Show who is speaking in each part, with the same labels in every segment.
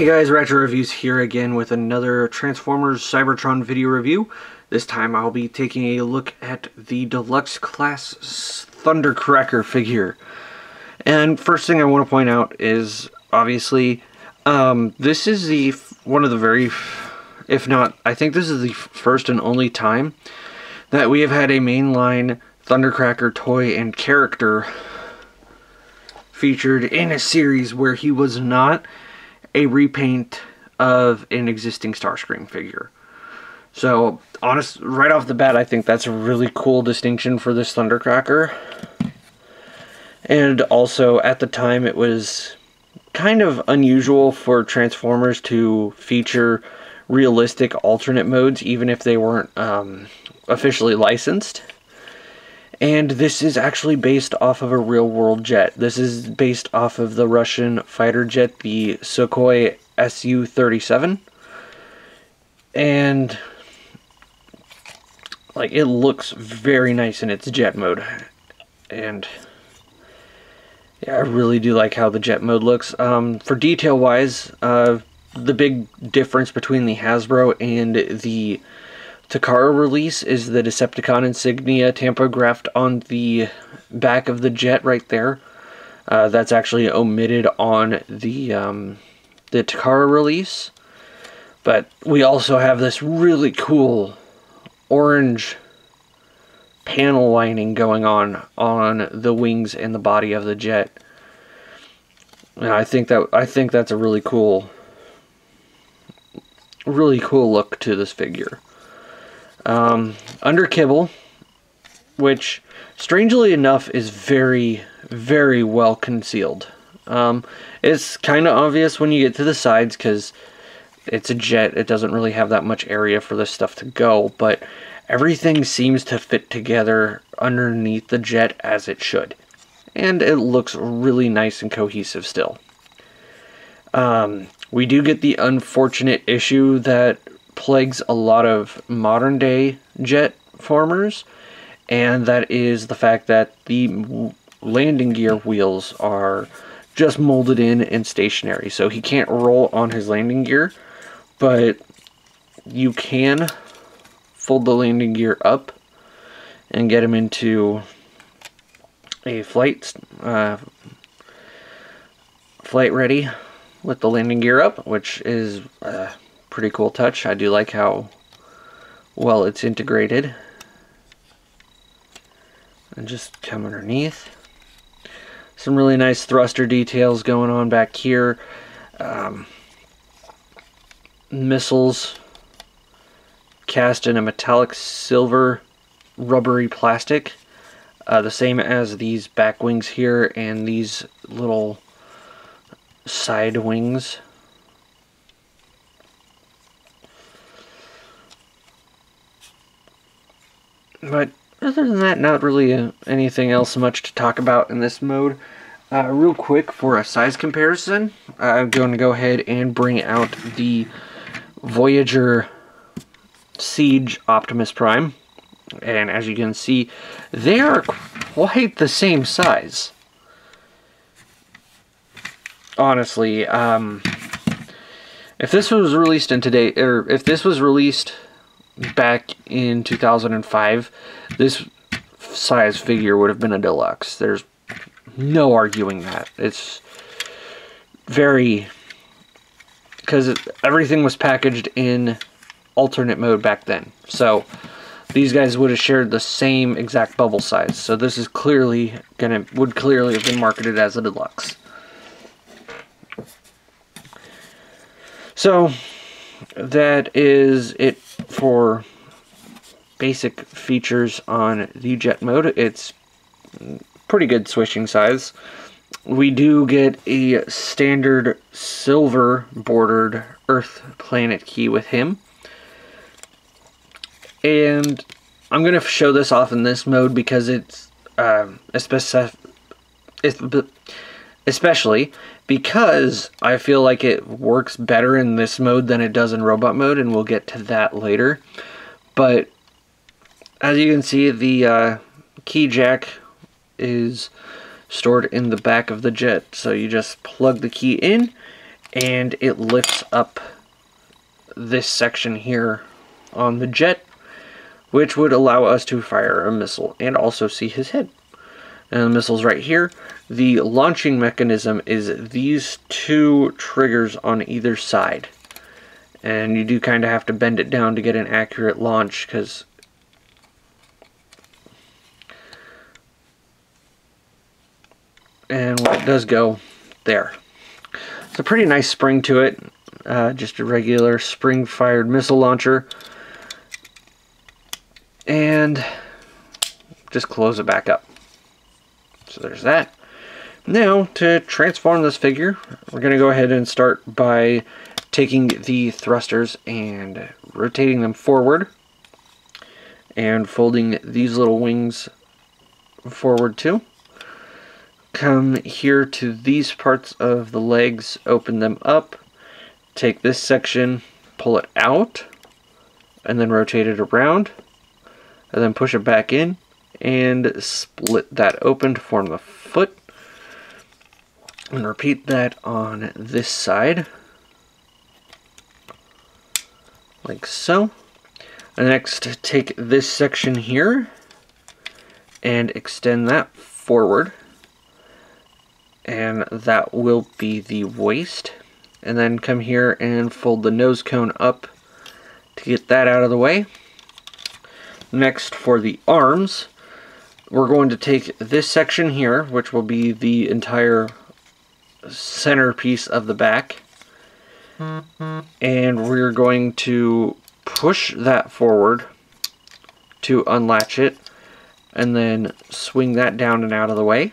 Speaker 1: Hey guys, Retro Reviews here again with another Transformers Cybertron video review. This time I'll be taking a look at the Deluxe Class Thundercracker figure. And first thing I want to point out is, obviously, this is one of the very, if not, I think this is the first and only time that we have had a mainline Thundercracker toy and character featured in a series where he was not a repaint of an existing Starscream figure. So, right off the bat, I think that's a really cool distinction for this Thundercracker. And also, at the time, it was kind of unusual for Transformers to feature realistic alternate modes, even if they weren't officially licensed. And this is actually based off of a real-world jet. This is based off of the Russian fighter jet, the Sukhoi Su-37. And, like, it looks very nice in its jet mode. And, yeah, I really do like how the jet mode looks. For detail-wise, the big difference between the Hasbro and the Takara release is the Decepticon insignia tampographed on the back of the jet right there. That's actually omitted on the Takara release. But we also have this really cool orange panel lining going on the wings and the body of the jet. And I think that's a really cool look to this figure. Under kibble, which strangely enough is very, very well concealed. It's kind of obvious when you get to the sides because it's a jet. It doesn't really have that much area for this stuff to go, but everything seems to fit together underneath the jet as it should. And it looks really nice and cohesive still. We do get the unfortunate issue that plagues a lot of modern day jet formers, and that is the fact that the landing gear wheels are just molded in and stationary, so he can't roll on his landing gear, but you can fold the landing gear up and get him into a flight ready with the landing gear up, which is pretty cool touch. I do like how well it's integrated. And just come underneath. Some really nice thruster details going on back here. Missiles cast in a metallic silver rubbery plastic. The same as these back wings here and these little side wings. But other than that, not really anything else much to talk about in this mode. Real quick, for a size comparison, I'm going to go ahead and bring out the Voyager Siege Optimus Prime. And as you can see, they are quite the same size. Honestly, if this was released if this was released back in 2005, this size figure would have been a deluxe. There's no arguing that. It's very, because everything was packaged in alternate mode back then. So these guys would have shared the same exact bubble size. So this is would clearly have been marketed as a deluxe. So that is it for basic features on the jet mode. It's pretty good swishing size. We do get a standard silver bordered Earth planet key with him. And I'm going to show this off in this mode because it's especially because I feel like it works better in this mode than it does in robot mode, and we'll get to that later. But as you can see, the key jack is stored in the back of the jet, so you just plug the key in and it lifts up this section here on the jet, which would allow us to fire a missile and also see his head. And the missile's right here. The launching mechanism is these two triggers on either side. And you do kind of have to bend it down to get an accurate launch, because and when it does go, there. It's a pretty nice spring to it. Just a regular spring-fired missile launcher. And just close it back up. So there's that. Now, to transform this figure, we're going to go ahead and start by taking the thrusters and rotating them forward and folding these little wings forward too. Come here to these parts of the legs, open them up, take this section, pull it out, and then rotate it around, and then push it back in and split that open to form the foot. And repeat that on this side, like so. And next, take this section here and extend that forward, and that will be the waist. And then come here and fold the nose cone up to get that out of the way. Next, for the arms, we're going to take this section here, which will be the entire centerpiece of the back, and we're going to push that forward to unlatch it, and then swing that down and out of the way.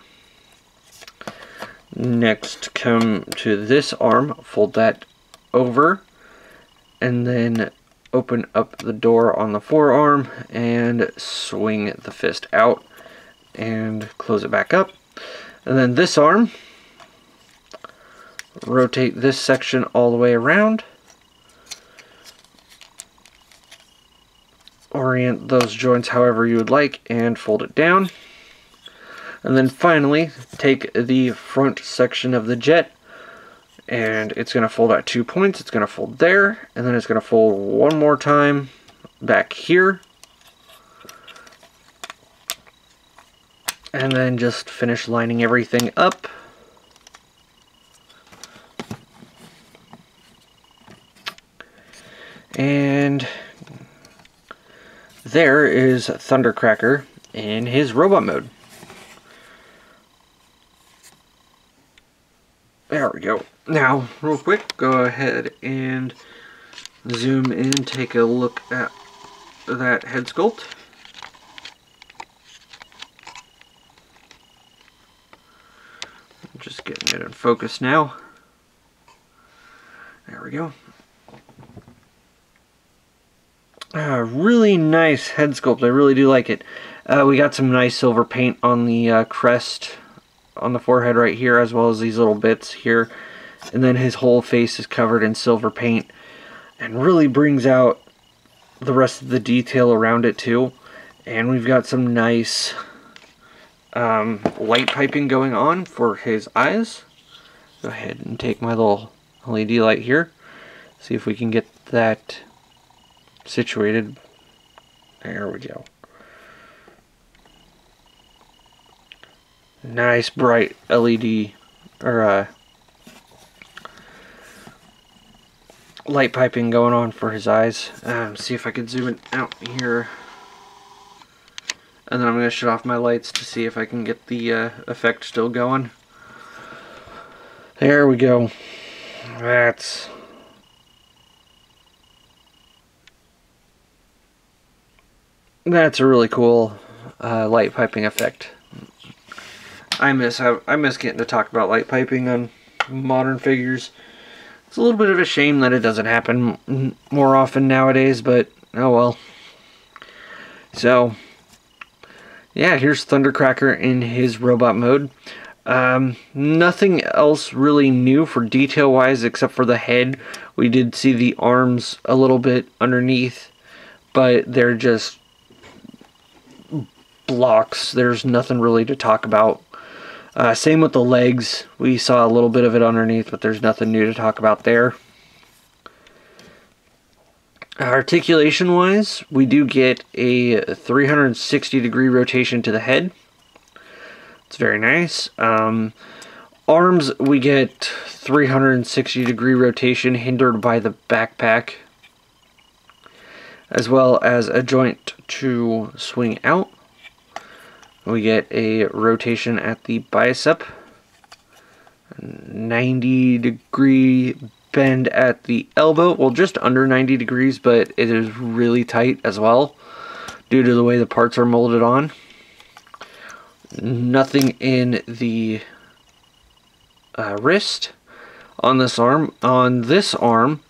Speaker 1: Next, come to this arm, fold that over, and then open up the door on the forearm and swing the fist out and close it back up. And then this arm, rotate this section all the way around, orient those joints however you would like, and fold it down. And then finally, take the front section of the jet, and it's going to fold at 2 points. It's going to fold there, and then it's going to fold one more time back here. And then just finish lining everything up. And there is Thundercracker in his robot mode. There we go. Now, real quick, go ahead and zoom in, take a look at that head sculpt. Just getting it in focus now. There we go. Really nice head sculpt. I really do like it. We got some nice silver paint on the crest on the forehead right here, as well as these little bits here. And then his whole face is covered in silver paint, and really brings out the rest of the detail around it too. And we've got some nice light piping going on for his eyes. Go ahead and take my little LED light here. See if we can get that situated. There we go. Nice bright LED or light piping going on for his eyes. See if I can zoom it out here. And then I'm going to shut off my lights to see if I can get the effect still going. There we go. That's a really cool light piping effect. I miss getting to talk about light piping on modern figures. It's a little bit of a shame that it doesn't happen more often nowadays, but oh well. So yeah, here's Thundercracker in his robot mode. Nothing else really new for detail wise except for the head. We did see the arms a little bit underneath, but they're just blocks. There's nothing really to talk about. Same with the legs. We saw a little bit of it underneath, but there's nothing new to talk about there. Articulation wise, we do get a 360-degree rotation to the head. It's very nice. Arms, we get 360-degree rotation hindered by the backpack, as well as a joint to swing out. We get a rotation at the bicep, 90-degree bend at the elbow, well, just under 90 degrees, but it is really tight as well due to the way the parts are molded on. Nothing in the wrist on this arm. On this arm,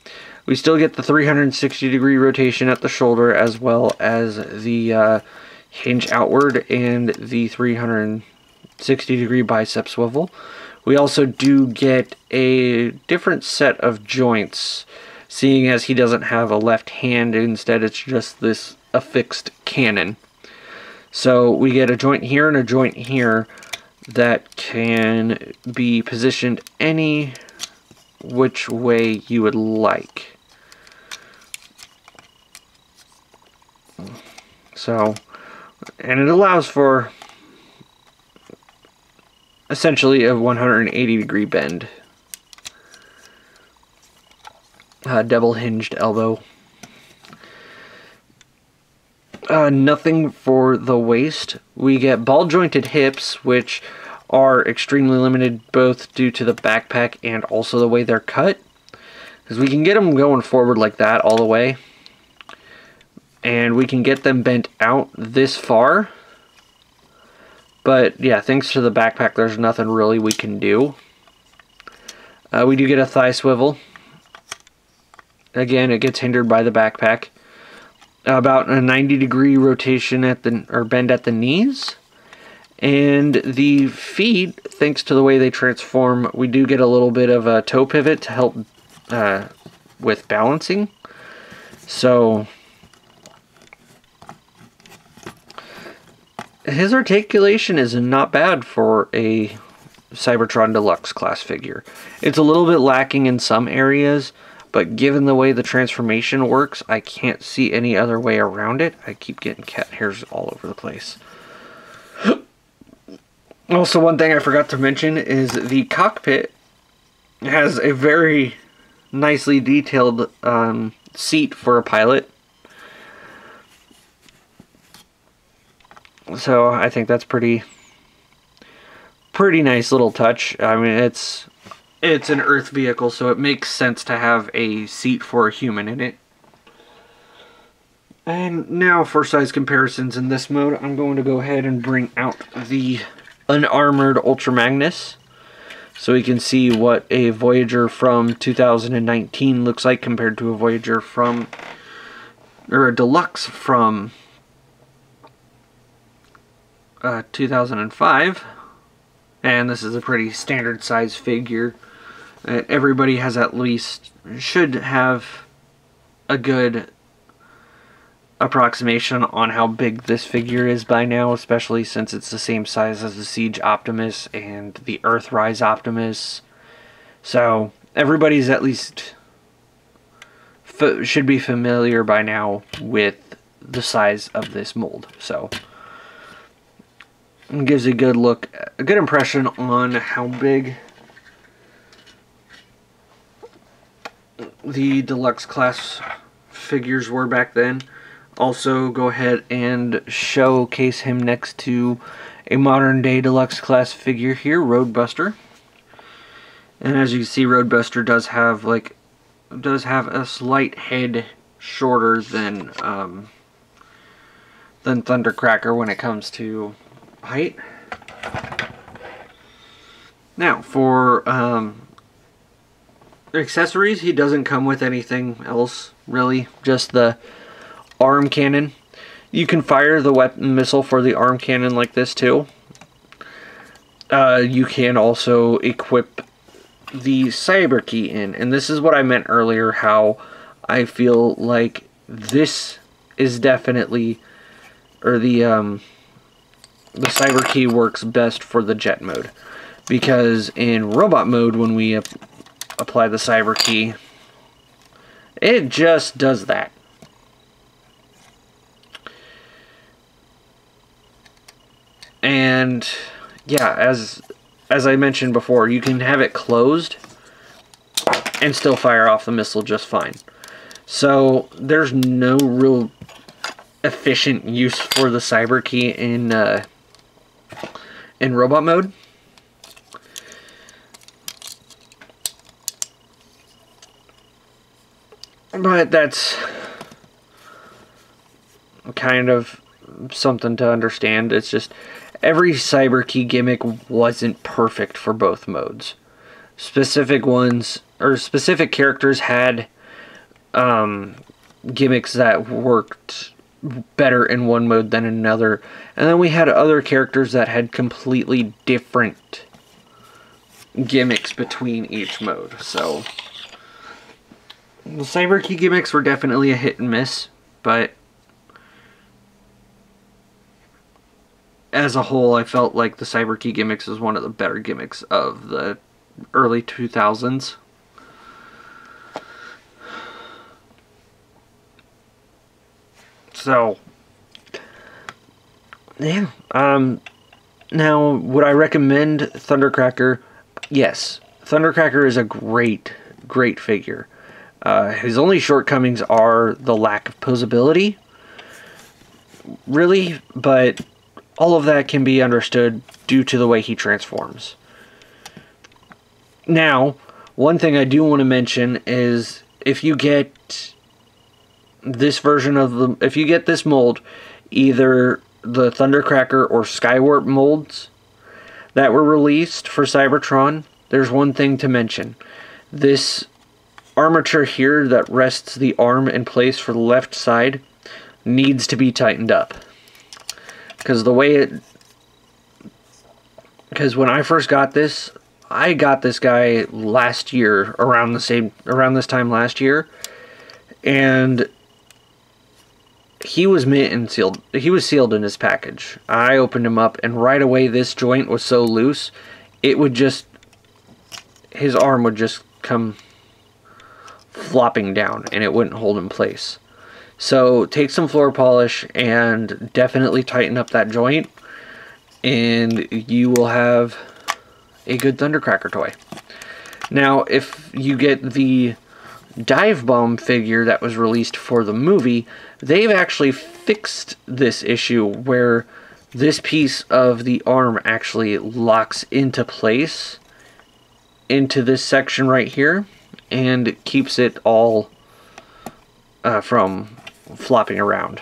Speaker 1: we still get the 360-degree rotation at the shoulder, as well as the hinge outward and the 360-degree bicep swivel. We also do get a different set of joints, seeing as he doesn't have a left hand. Instead, it's just this affixed cannon. So we get a joint here and a joint here that can be positioned any which way you would like. So, and it allows for essentially a 180-degree bend. Double hinged elbow. Nothing for the waist. We get ball jointed hips, which are extremely limited both due to the backpack and also the way they're cut. Because we can get them going forward like that all the way. And we can get them bent out this far. But yeah, thanks to the backpack, there's nothing really we can do. We do get a thigh swivel. Again, it gets hindered by the backpack. About a 90-degree rotation at the, or bend at the knees. And the feet, thanks to the way they transform, we do get a little bit of a toe pivot to help with balancing. So his articulation is not bad for a Cybertron Deluxe class figure. It's a little bit lacking in some areas, but given the way the transformation works, I can't see any other way around it. I keep getting cat hairs all over the place. Also, one thing I forgot to mention is the cockpit has a very nicely detailed seat for a pilot. So I think that's pretty nice little touch. I mean, it's an Earth vehicle, so it makes sense to have a seat for a human in it. And now for size comparisons in this mode, I'm going to go ahead and bring out the unarmored Ultra Magnus, so we can see what a Voyager from 2019 looks like compared to a Voyager from, or a Deluxe from 2005. And this is a pretty standard size figure. Everybody has at least, should have a good approximation on how big this figure is by now, especially since it's the same size as the Siege Optimus and the Earthrise Optimus. So everybody's at least should be familiar by now with the size of this mold. So it gives a good look, a good impression on how big the Deluxe class figures were back then. Also, go ahead and showcase him next to a modern day Deluxe class figure here, Roadbuster. And as you can see, Roadbuster does have a slight head shorter than Thundercracker when it comes to height. Now, for accessories, he doesn't come with anything else, really. Just the arm cannon. You can fire the weapon missile for the arm cannon like this, too. You can also equip the cyber key in. And this is what I meant earlier, how I feel like this is definitely, or the the cyber key works best for the jet mode, because in robot mode, when we apply the cyber key, it just does that. And yeah, as I mentioned before, you can have it closed and still fire off the missile just fine. So there's no real efficient use for the cyber key in robot mode. But that's kind of something to understand. It's just every cyber key gimmick wasn't perfect for both modes. Specific ones, or specific characters, had gimmicks that worked better in one mode than another, and then we had other characters that had completely different gimmicks between each mode. So the cyber key gimmicks were definitely a hit and miss, but as a whole, I felt like the cyber key gimmicks was one of the better gimmicks of the early 2000s. So, yeah. Now, would I recommend Thundercracker? Yes. Thundercracker is a great figure. His only shortcomings are the lack of posability, really, but all of that can be understood due to the way he transforms. Now, one thing I do want to mention is if you get this version of if you get this mold, either the Thundercracker or Skywarp molds that were released for Cybertron, there's one thing to mention. This armature here that rests the arm in place for the left side needs to be tightened up. Because when I first got this, I got this guy last year, around this time last year, and he was mint and sealed. He was sealed in his package. I opened him up, and right away this joint was so loose, his arm would just come flopping down, and it wouldn't hold in place. So take some floor polish and definitely tighten up that joint, and you will have a good Thundercracker toy. Now, if you get the Dive Bomb figure that was released for the movie, they've actually fixed this issue where this piece of the arm actually locks into place into this section right here and keeps it all from flopping around.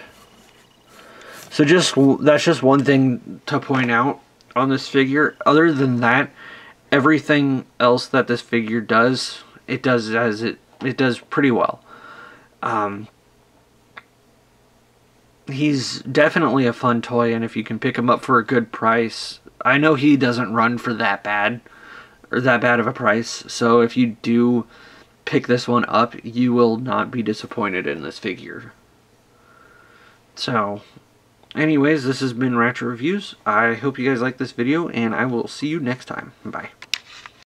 Speaker 1: So that's just one thing to point out on this figure. Other than that, everything else that this figure does, it does pretty well. He's definitely a fun toy, and if you can pick him up for a good price, I know he doesn't run for that bad of a price, so if you do pick this one up, you will not be disappointed in this figure. So, anyways, this has been Ratchet Reviews. I hope you guys liked this video, and I will see you next time. Bye.